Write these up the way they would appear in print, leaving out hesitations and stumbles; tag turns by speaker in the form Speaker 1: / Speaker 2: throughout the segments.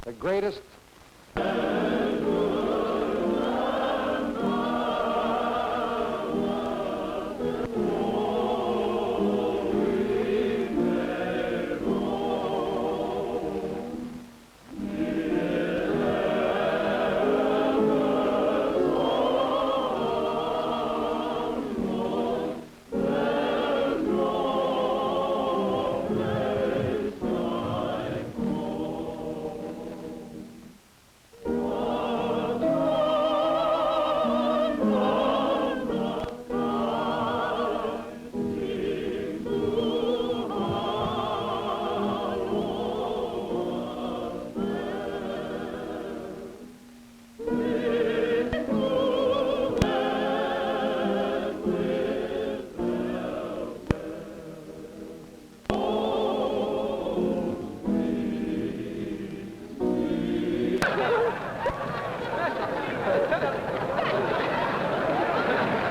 Speaker 1: the greatest.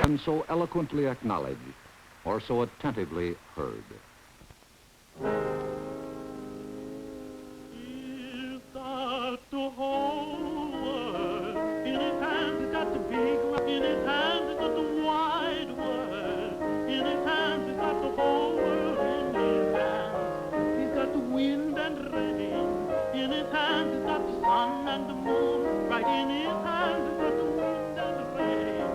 Speaker 2: And so eloquently acknowledged, or so attentively heard.
Speaker 3: He's got the whole world in his hands. He's got the big rock in his hands. He's got the wide world in his hands. He's got the whole world in his hands. He's got the wind and rain in his hands. He's got the sun and the moon right in his hands. He's got the wind and rain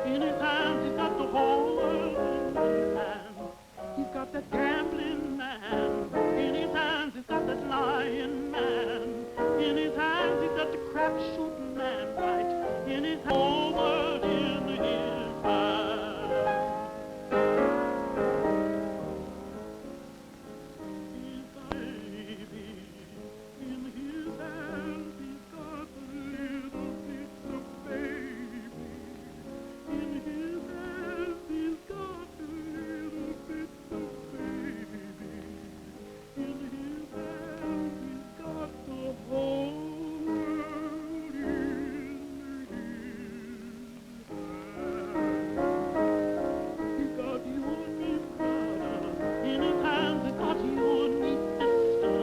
Speaker 3: in his hands. He's got the whole world in his hands. He's got that gambling man in his hands. He's got that lying man in his hands. He's got the crap shooting man right in his hands. Whole world in his hands. He's got a baby in his hands. He's got a little bit of baby in his hands. He's got a little bit of baby in his hands. He's got the whole world in his hands. He's got you and me, brother, in his hands. He's got you and me, sister,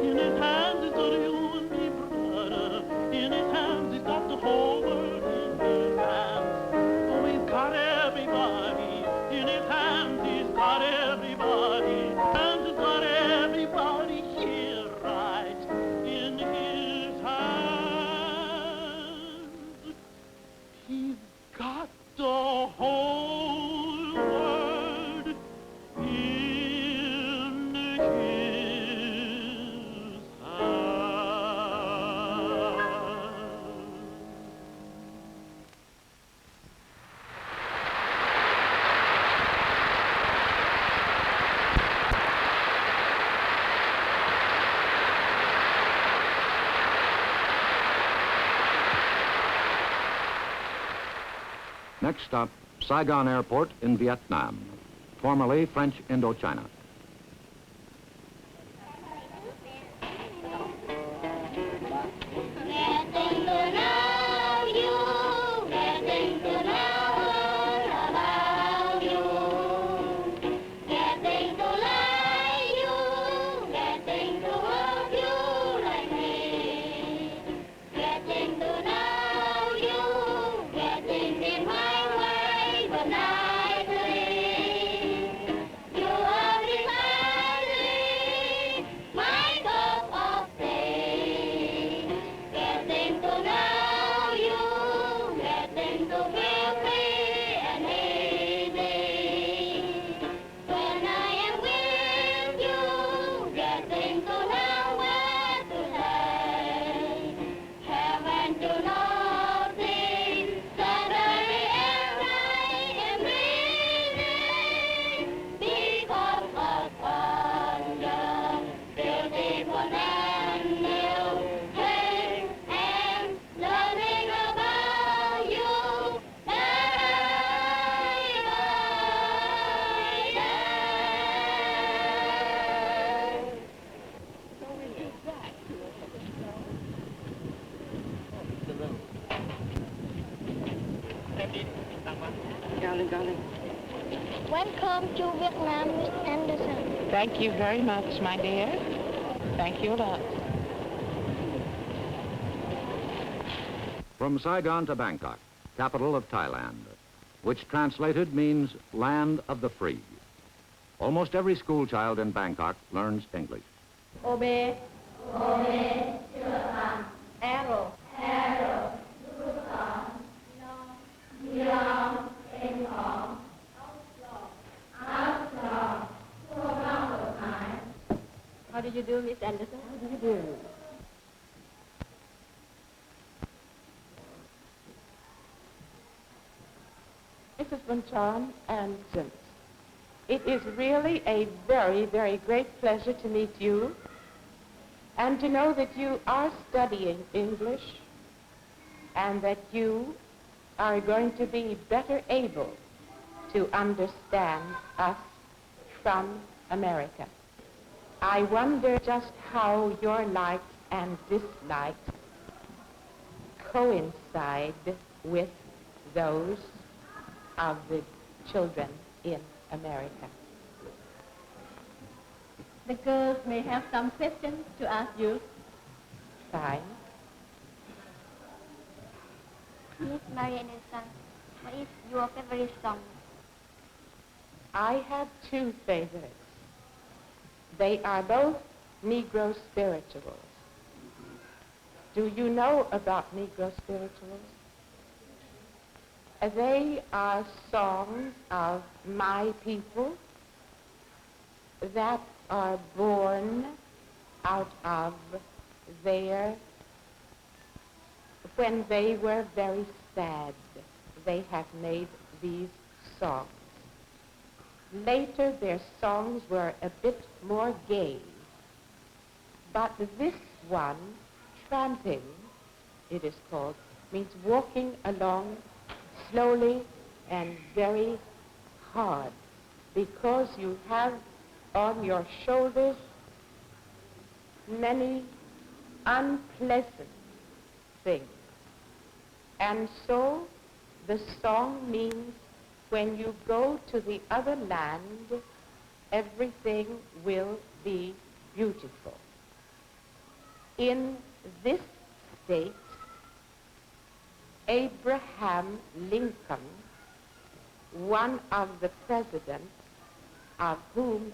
Speaker 3: in his hands. He's got you and me, brother, in his hands. He's got the whole world in his hands. Oh, he's got everybody in his hands. He's got everybody. And he's got everybody here right in his hands. He's got the whole world in his hands.
Speaker 2: Next stop, Saigon Airport in Vietnam, formerly French Indochina.
Speaker 4: Getting to know you, getting to know all about you, getting to like you, getting to love you like me, getting to know you, getting in my way, but nicely. You are precisely my cup of tea. Getting to know you, getting to feel free and easy. When I am with you, getting to know what to say. Haven't you noticed suddenly every am breathing because of wonder, beautiful and new. Hey, and learning about you day by day. Welcome to Vietnam, Miss Anderson.
Speaker 5: Thank you very much, my dear. Thank you a lot.
Speaker 2: From Saigon to Bangkok, capital of Thailand, which translated means land of the free. Almost every school child in Bangkok learns English.
Speaker 1: Obey.
Speaker 4: Obey.
Speaker 1: Arrow.
Speaker 4: Arrow. Belong. Belong. Outlaw.
Speaker 1: How do you do, Miss Anderson? How do you do?
Speaker 5: Mrs. Bonton and Sims, it is really a very, very great pleasure to meet you and to know that you are studying English and that you are going to be better able to understand us from America. I wonder just how your likes and dislikes coincide with those of the children in America.
Speaker 1: The girls may have some questions to ask you.
Speaker 5: Fine.
Speaker 4: Miss Marian Anderson, what is your favorite song?
Speaker 5: I have two favorites. They are both Negro spirituals. Do you know about Negro spirituals? They are songs of my people that are born out of their, when they were very sad, they have made these songs. Later, their songs were a bit more gay, but this one, tramping, it is called, means walking along slowly and very hard, because you have on your shoulders many unpleasant things. And so the song means when you go to the other land, everything will be beautiful. In this state, Abraham Lincoln, one of the presidents of whom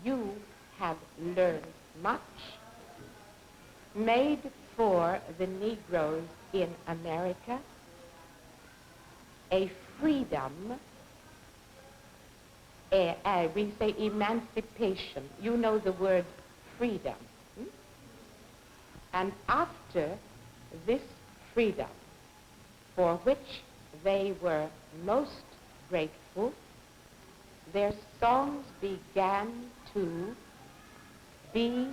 Speaker 5: you have learned much, made for the Negroes in America a freedom, we say emancipation. You know the word freedom. And after this freedom, for which they were most grateful, their songs began to be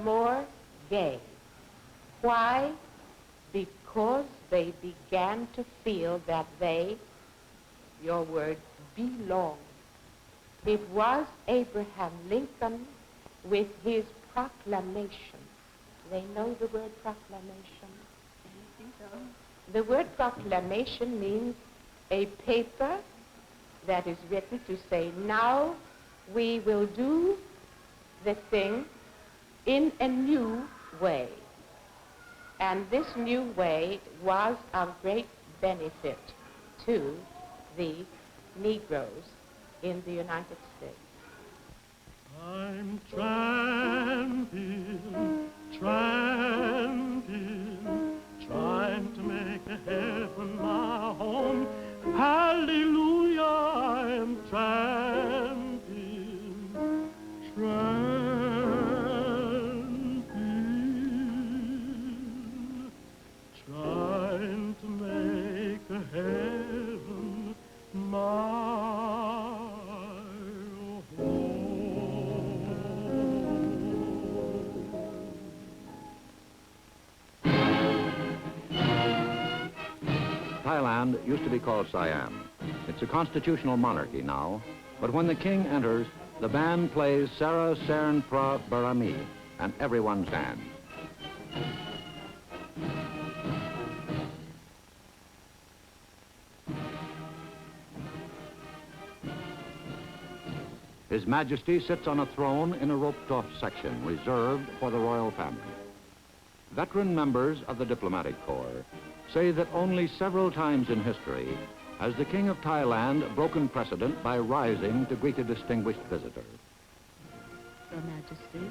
Speaker 5: more gay. Why? Because they began to feel that they, your word, belonged. It was Abraham Lincoln with his proclamation. They know the word proclamation?
Speaker 1: I think so.
Speaker 5: The word proclamation means a paper that is written to say, now we will do the thing in a new way. And this new way was of great benefit to the Negroes in the United States.
Speaker 3: I'm tramping, tramping, trying to make heaven my home. Hallelujah, I'm tramping, tramping, trying to make heaven my
Speaker 2: Thailand used to be called Siam. It's a constitutional monarchy now, but when the king enters, the band plays Sara Cern Pra Barami, and everyone stands. His Majesty sits on a throne in a roped-off section reserved for the royal family. Veteran members of the diplomatic corps say that only several times in history has the King of Thailand broken precedent by rising to greet a distinguished visitor.
Speaker 6: Your Majesty.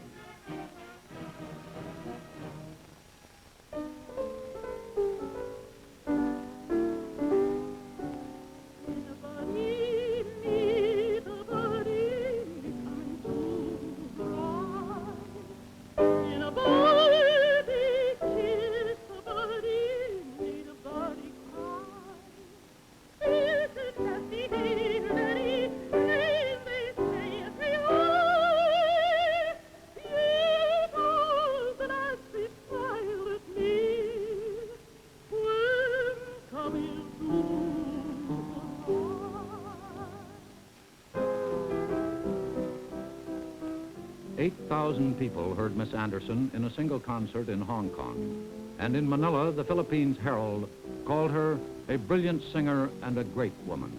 Speaker 2: People heard Miss Anderson in a single concert in Hong Kong. And in Manila, the Philippines Herald called her a brilliant singer and a great woman.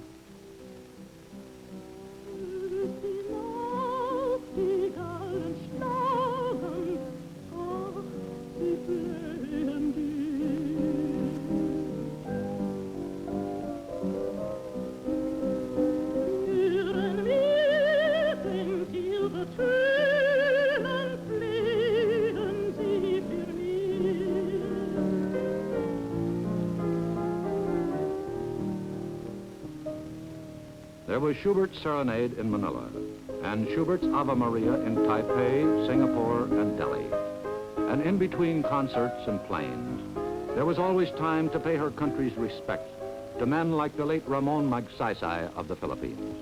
Speaker 2: There was Schubert's Serenade in Manila, and Schubert's Ave Maria in Taipei, Singapore, and Delhi. And in between concerts and planes, there was always time to pay her country's respects to men like the late Ramon Magsaysay of the Philippines.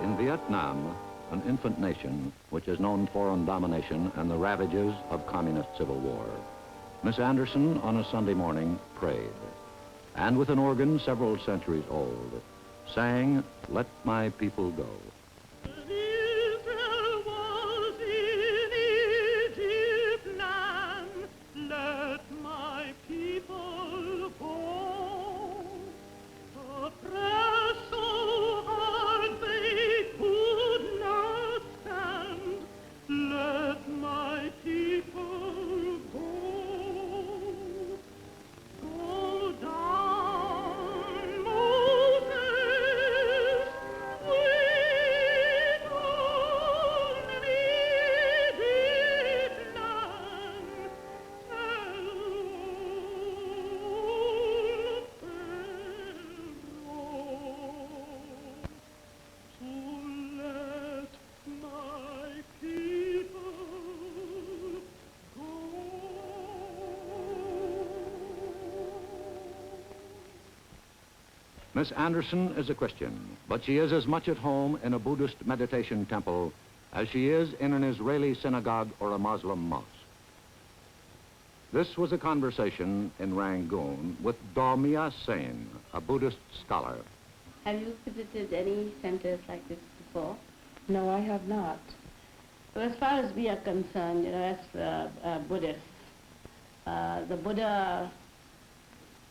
Speaker 2: In Vietnam, an infant nation which is known for foreign domination and the ravages of communist civil war, Miss Anderson on a Sunday morning prayed, and with an organ several centuries old, sang, "Let My People Go." Miss Anderson is a Christian, but she is as much at home in a Buddhist meditation temple as she is in an Israeli synagogue or a Muslim mosque. This was a conversation in Rangoon with Dormia Sen, a Buddhist scholar.
Speaker 1: Have you visited any centers like this before?
Speaker 5: No, I have not.
Speaker 1: Well, as far as we are concerned, as Buddhists, the Buddha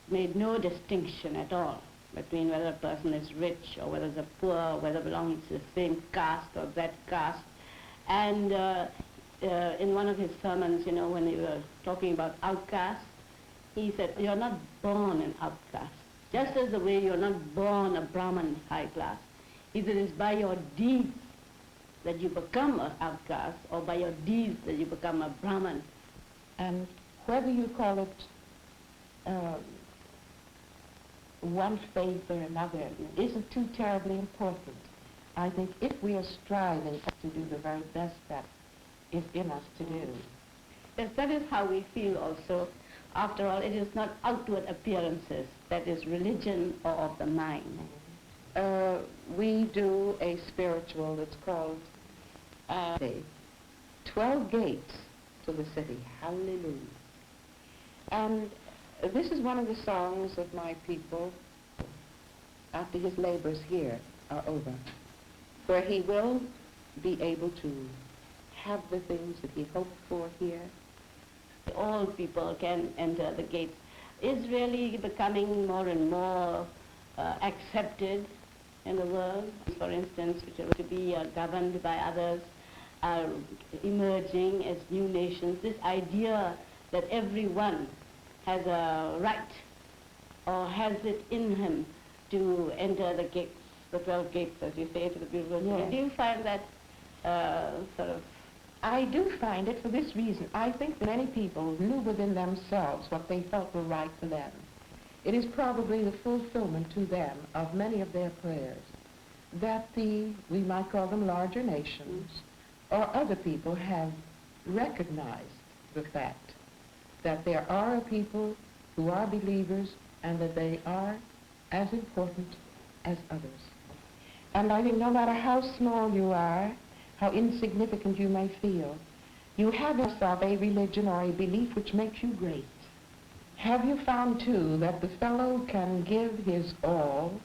Speaker 1: made no distinction at all between whether a person is rich or whether they're poor, whether belonging to the same caste or that caste. And in one of his sermons, when they were talking about outcasts, he said, you're not born an outcast. Just as the way you're not born a Brahmin high class. He said, it's by your deeds that you become an outcast, or by your deeds that you become a Brahmin.
Speaker 5: And whether you call it one faith or another isn't too terribly important. I think if we are striving to do the very best that is in us to do.
Speaker 1: Yes, that is how we feel also. After all, it is not outward appearances that is religion or of the mind.
Speaker 5: We do a spiritual that's called 12 gates to the city. Hallelujah. And this is one of the songs of my people after his labors here are over, where he will be able to have the things that he hoped for here.
Speaker 1: All people can enter the gates is really becoming more and more accepted in the world. For instance, which are to be governed by others, are emerging as new nations. This idea that everyone has a right or has it in him to enter the gates, the 12 gates, as you say, to the beautiful city.
Speaker 5: Yes.
Speaker 1: Do you find that sort of...
Speaker 5: I do find it for this reason. I think that many people knew within themselves what they felt were right for them. It is probably the fulfillment to them of many of their prayers that we might call them larger nations, or other people have recognized the fact that there are people who are believers and that they are as important as others. And I think no matter how small you are, how insignificant you may feel, you have yourself a religion or a belief which makes you great. Have you found, too, that the fellow can give his all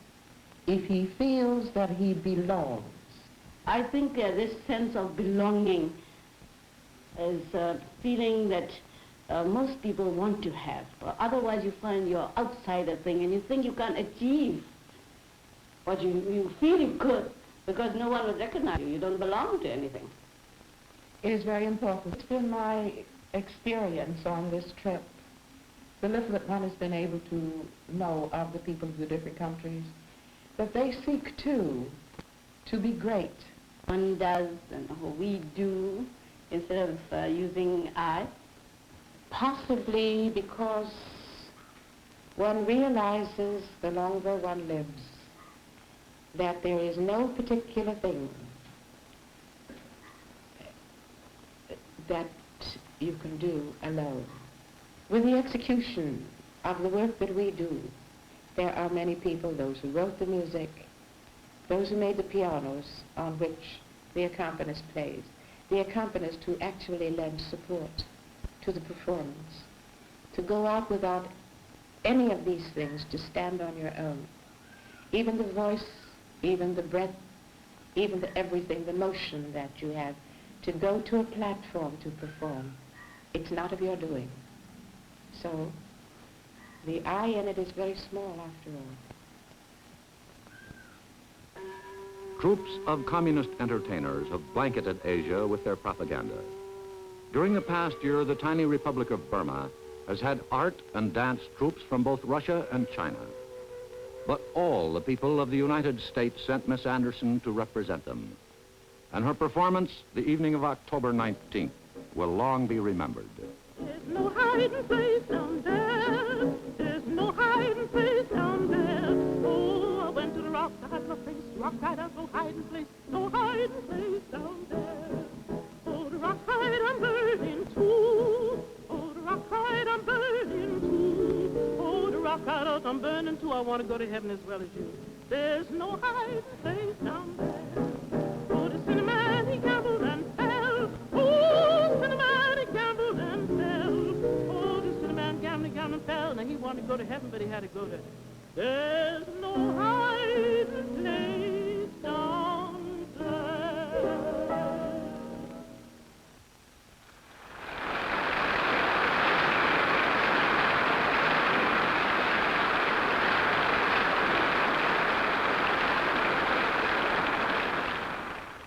Speaker 5: if he feels that he belongs?
Speaker 1: I think this sense of belonging is a feeling that most people want to have. Otherwise you find you're outside a thing and you think you can't achieve what you feel you could, because no one will recognize you. You don't belong to anything.
Speaker 5: It is very important. It's been my experience on this trip, the little that one has been able to know of the people of the different countries, that they seek, too, to be great.
Speaker 1: One does and we do instead of using I.
Speaker 5: Possibly because one realizes the longer one lives that there is no particular thing that you can do alone. With the execution of the work that we do, there are many people, those who wrote the music, those who made the pianos on which the accompanist plays, the accompanist who actually lend support to the performance, to go out without any of these things, to stand on your own. Even the voice, even the breath, even the everything, the motion that you have, to go to a platform to perform, it's not of your doing. So the I in it is very small after all.
Speaker 2: Troops of communist entertainers have blanketed Asia with their propaganda. During the past year, the tiny Republic of Burma has had art and dance troops from both Russia and China. But all the people of the United States sent Miss Anderson to represent them. And her performance, the evening of October 19th, will long be remembered.
Speaker 3: There's no hiding place down there. There's no hiding place down there. Oh, I went to the rock, I had my face, rock hide, no hiding place, no hiding place down there. Oh, the rock hide, I'm burning too. Oh, the rock hide, I'm burning too. Oh, the rock hide, I'm burning too. I want to go to heaven as well as you. There's no hiding place down there. Oh, the cinnamon, he gambled and fell. Oh, cinnamon, he gambled and fell. Oh, the cinnamon gambled and fell. Now he wanted to go to heaven, but he had to go to. There's no hiding place down there.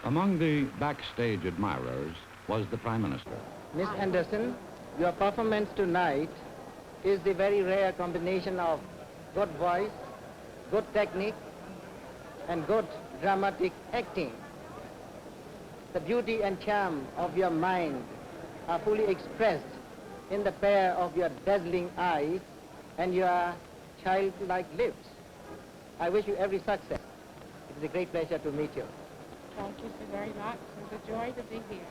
Speaker 2: Among the backstage admirers was the Prime Minister.
Speaker 7: Miss Anderson, your performance tonight is the very rare combination of good voice, good technique, and good dramatic acting. The beauty and charm of your mind are fully expressed in the pair of your dazzling eyes and your childlike lips. I wish you every success. It is a great pleasure to meet you.
Speaker 5: Thank you so very much. It's a joy to be here.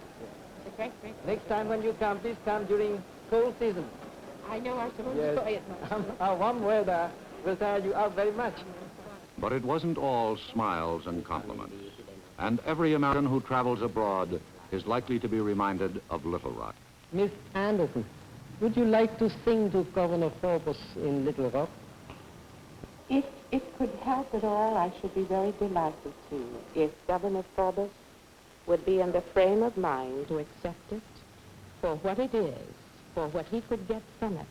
Speaker 5: It's a great, great
Speaker 7: Next time when you come, please come during cold season.
Speaker 5: I know I shall
Speaker 7: Yes.
Speaker 5: enjoy it much.
Speaker 7: Our warm weather will tire you out very much.
Speaker 2: But it wasn't all smiles and compliments. And every American who travels abroad is likely to be reminded of Little Rock.
Speaker 7: Miss Anderson, would you like to sing to Governor Forbes in Little Rock?
Speaker 5: If it could help at all, I should be very delighted to. If Governor Forbes would be in the frame of mind to accept it for what it is, for what he could get from it,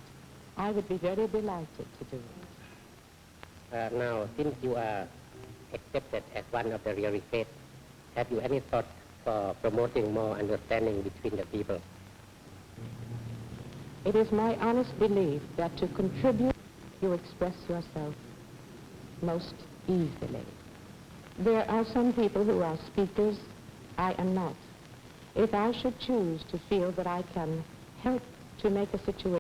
Speaker 5: I would be very delighted to do it.
Speaker 8: Now, since you are accepted as one of the really faith, have you any thought for promoting more understanding between the people?
Speaker 5: It is my honest belief that to contribute, you express yourself most easily. There are some people who are speakers. I am not. If I should choose to feel that I can help to make a situation